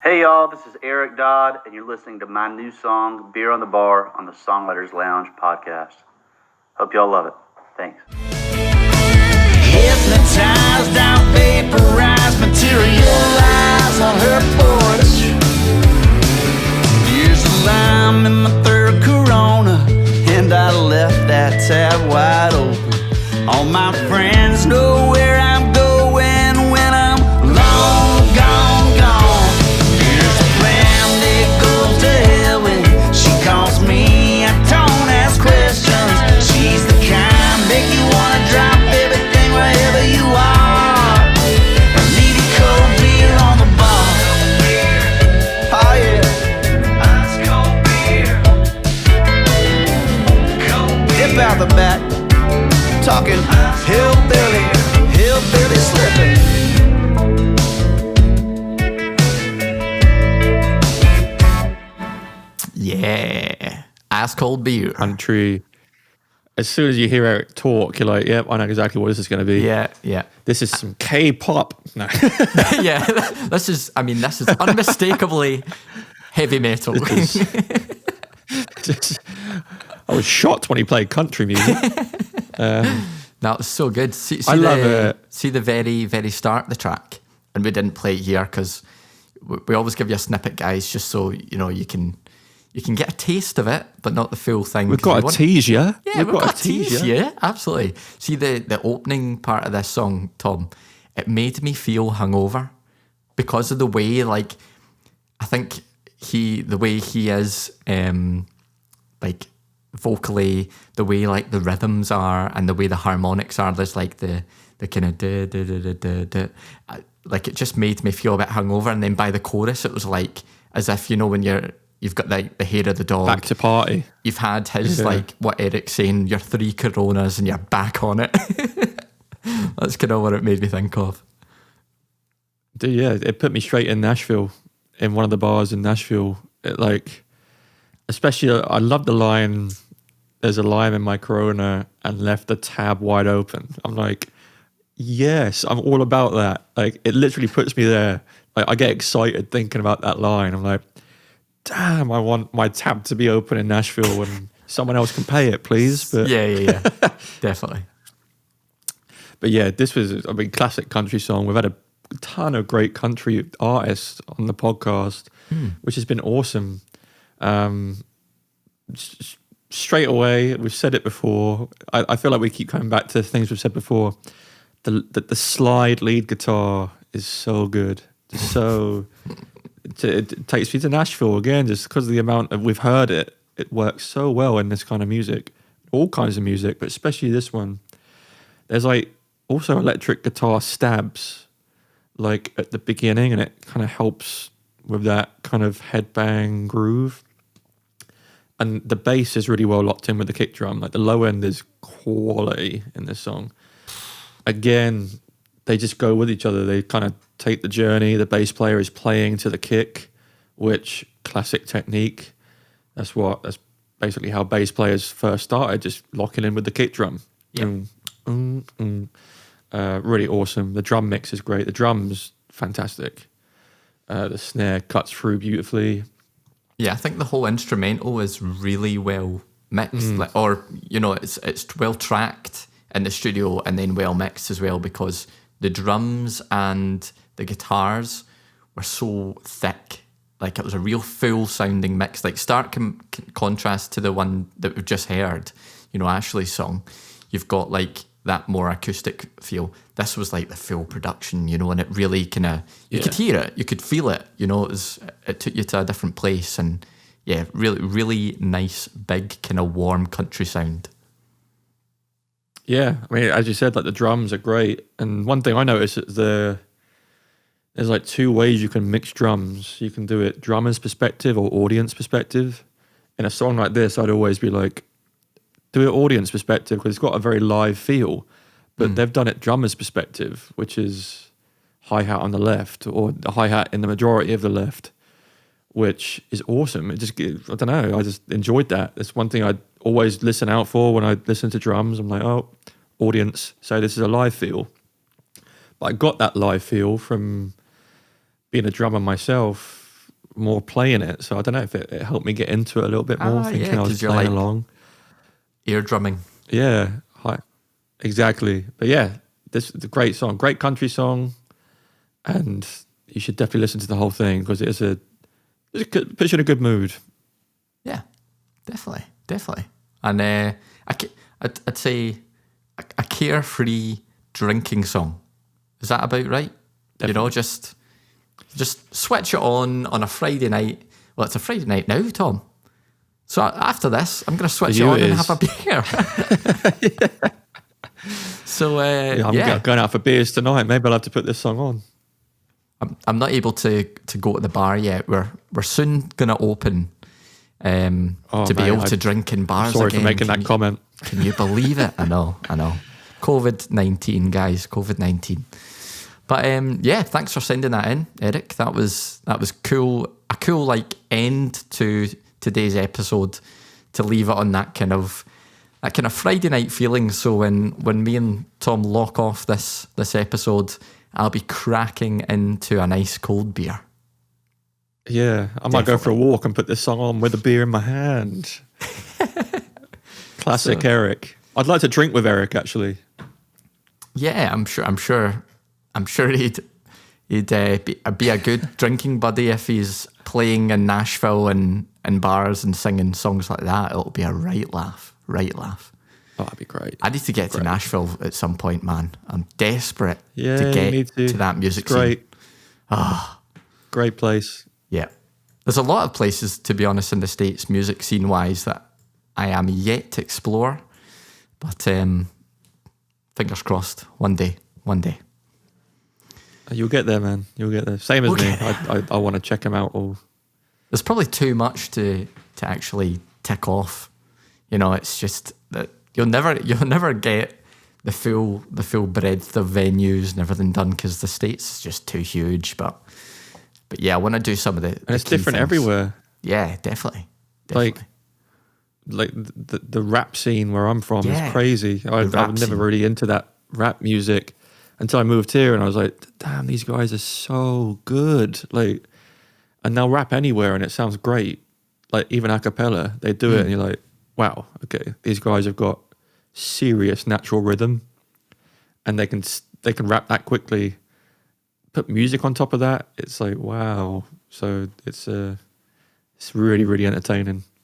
Hey y'all, this is Eric Dodd, and you're listening to my new song, Beer on the Bar, on the Songwriters Lounge podcast. Hope y'all love it. Thanks. Hypnotized, out vaporized, materialized on her porch. Here's a lime in my third Corona, and I left that tab wide open. All my friends know where I'm going when I'm long gone, gone. Here's a plan that goes to hell with. She calls me, I don't ask questions. She's the kind make you wanna drop everything wherever you are. Need a cold beer on the bar. Oh yeah, ice cold beer. Cold beer. Dip out the back, talking hillbilly slipping. Yeah, ice cold beer. Country. As soon as you hear Eric talk, you're like, yep, I know exactly what this is going to be. Yeah. This is some K-pop. No. Yeah, this is unmistakably heavy metal. I was shocked when he played country music. No, it's so good. See I love it. See the very, very start of the track, and we didn't play it here because we always give you a snippet, guys, just so you can get a taste of it, but not the full thing. We've got to tease you. Yeah, we've got to tease you. Yeah, absolutely. See the opening part of this song, Tom. It made me feel hungover because of the way, like, I think the way he is, like, vocally, the way like the rhythms are and the way the harmonics are. There's like the kind of da. Like, it just made me feel a bit hungover. And then by the chorus, it was like as if when you've got like the hair of the dog. Back to party. You've had his like what Eric's saying. You're 3 Coronas and you're back on it. That's kind of what it made me think of. Dude, yeah, it put me straight in Nashville, in one of the bars in Nashville. Especially, I love the line, there's a lime in my Corona and left the tab wide open. I'm like, yes, I'm all about that. Like, it literally puts me there. Like, I get excited thinking about that line. I'm like, damn, I want my tab to be open in Nashville and someone else can pay it, please. But Yeah. Definitely. But yeah, this was a classic country song. We've had a ton of great country artists on the podcast, which has been awesome. Straight away, we've said it before. I feel like we keep coming back to things we've said before. The slide lead guitar is so good. So it takes me to Nashville again, just because of the amount of we've heard it. It works so well in this kind of music, all kinds of music, but especially this one. There's like also electric guitar stabs, like at the beginning, and it kind of helps with that kind of headbang groove. And the bass is really well locked in with the kick drum. Like, the low end is quality in this song. Again, they just go with each other. They kind of take the journey. The bass player is playing to the kick, which classic technique. That's basically how bass players first started, just locking in with the kick drum. Yep. Really awesome. The drum mix is great. The drum's fantastic. The snare cuts through beautifully. Yeah, I think the whole instrumental is really well mixed, it's well tracked in the studio and then well mixed as well, because the drums and the guitars were so thick. Like, it was a real full sounding mix, like stark contrast to the one that we've just heard, Ashley's song. You've got like that more acoustic feel. This was like the full production, and it really kind of, you could hear it, you could feel it, it took you to a different place, and yeah, really, really nice, big, kind of warm country sound. Yeah, I mean, as you said, like, the drums are great. And one thing I noticed is there's like 2 ways you can mix drums. You can do it drummer's perspective or audience perspective. In a song like this, I'd always be like, do it audience perspective, because it's got a very live feel. But they've done it drummer's perspective, which is hi-hat on the left, or the hi-hat in the majority of the left, which is awesome. It just, I don't know, I just enjoyed that. It's one thing I always listen out for when I listen to drums. I'm like, oh, audience, so this is a live feel. But I got that live feel from being a drummer myself more playing it, so I don't know if it helped me get into it a little bit more, thinking I was 'cause you're playing like along. ear drumming. Yeah, hi. Exactly. But yeah, this is a great song, great country song, and you should definitely listen to the whole thing because it puts you in a good mood. Yeah, definitely. And I'd say a carefree drinking song. Is that about right? Definitely. You know, just switch it on a Friday night. Well, it's a Friday night now, Tom. So after this, I'm going to switch it on and have a beer. Yeah. So I'm going out for beers tonight. Maybe I'll have to put this song on. I'm not able to go to the bar yet. We're soon going to open to be able to drink in bars sorry again. for making that comment. Can you believe it? I know. COVID-19, guys. COVID-19. But yeah, thanks for sending that in, Eric. That was cool. A cool like end to today's episode, to leave it on that kind of Friday night feeling. So when me and Tom lock off this episode, I'll be cracking into a nice cold beer. Yeah, I might go for a walk and put this song on with a beer in my hand. Classic Eric. I'd like to drink with Eric, actually. Yeah, I'm sure he'd be a good drinking buddy if he's playing in Nashville and bars and singing songs like that. It'll be a right laugh. Oh, that'd be great. I need to get to Nashville at some point, man. I'm desperate to you get need to that music great. scene. Great place. Yeah. There's a lot of places, to be honest, in the States, music scene-wise, that I am yet to explore. But fingers crossed, one day. You'll get there, man. You'll get there. Same as me. I want to check them out all. There's probably too much to actually tick off. You know, it's just that you'll never get the full breadth of venues and everything done because the States is just too huge. But yeah, I want to do some of the And it's key different things. everywhere. Yeah, definitely. Like the rap scene where I'm from Yeah, is crazy. I was rap never scene. really into that rap music until I moved here, and I was like, damn, these guys are so good. Like, and they'll rap anywhere and it sounds great. Like even a cappella, they do it and you're like, wow, okay, these guys have got serious natural rhythm, and they can rap that quickly. Put music on top of that, it's like, wow. So it's really, really entertaining.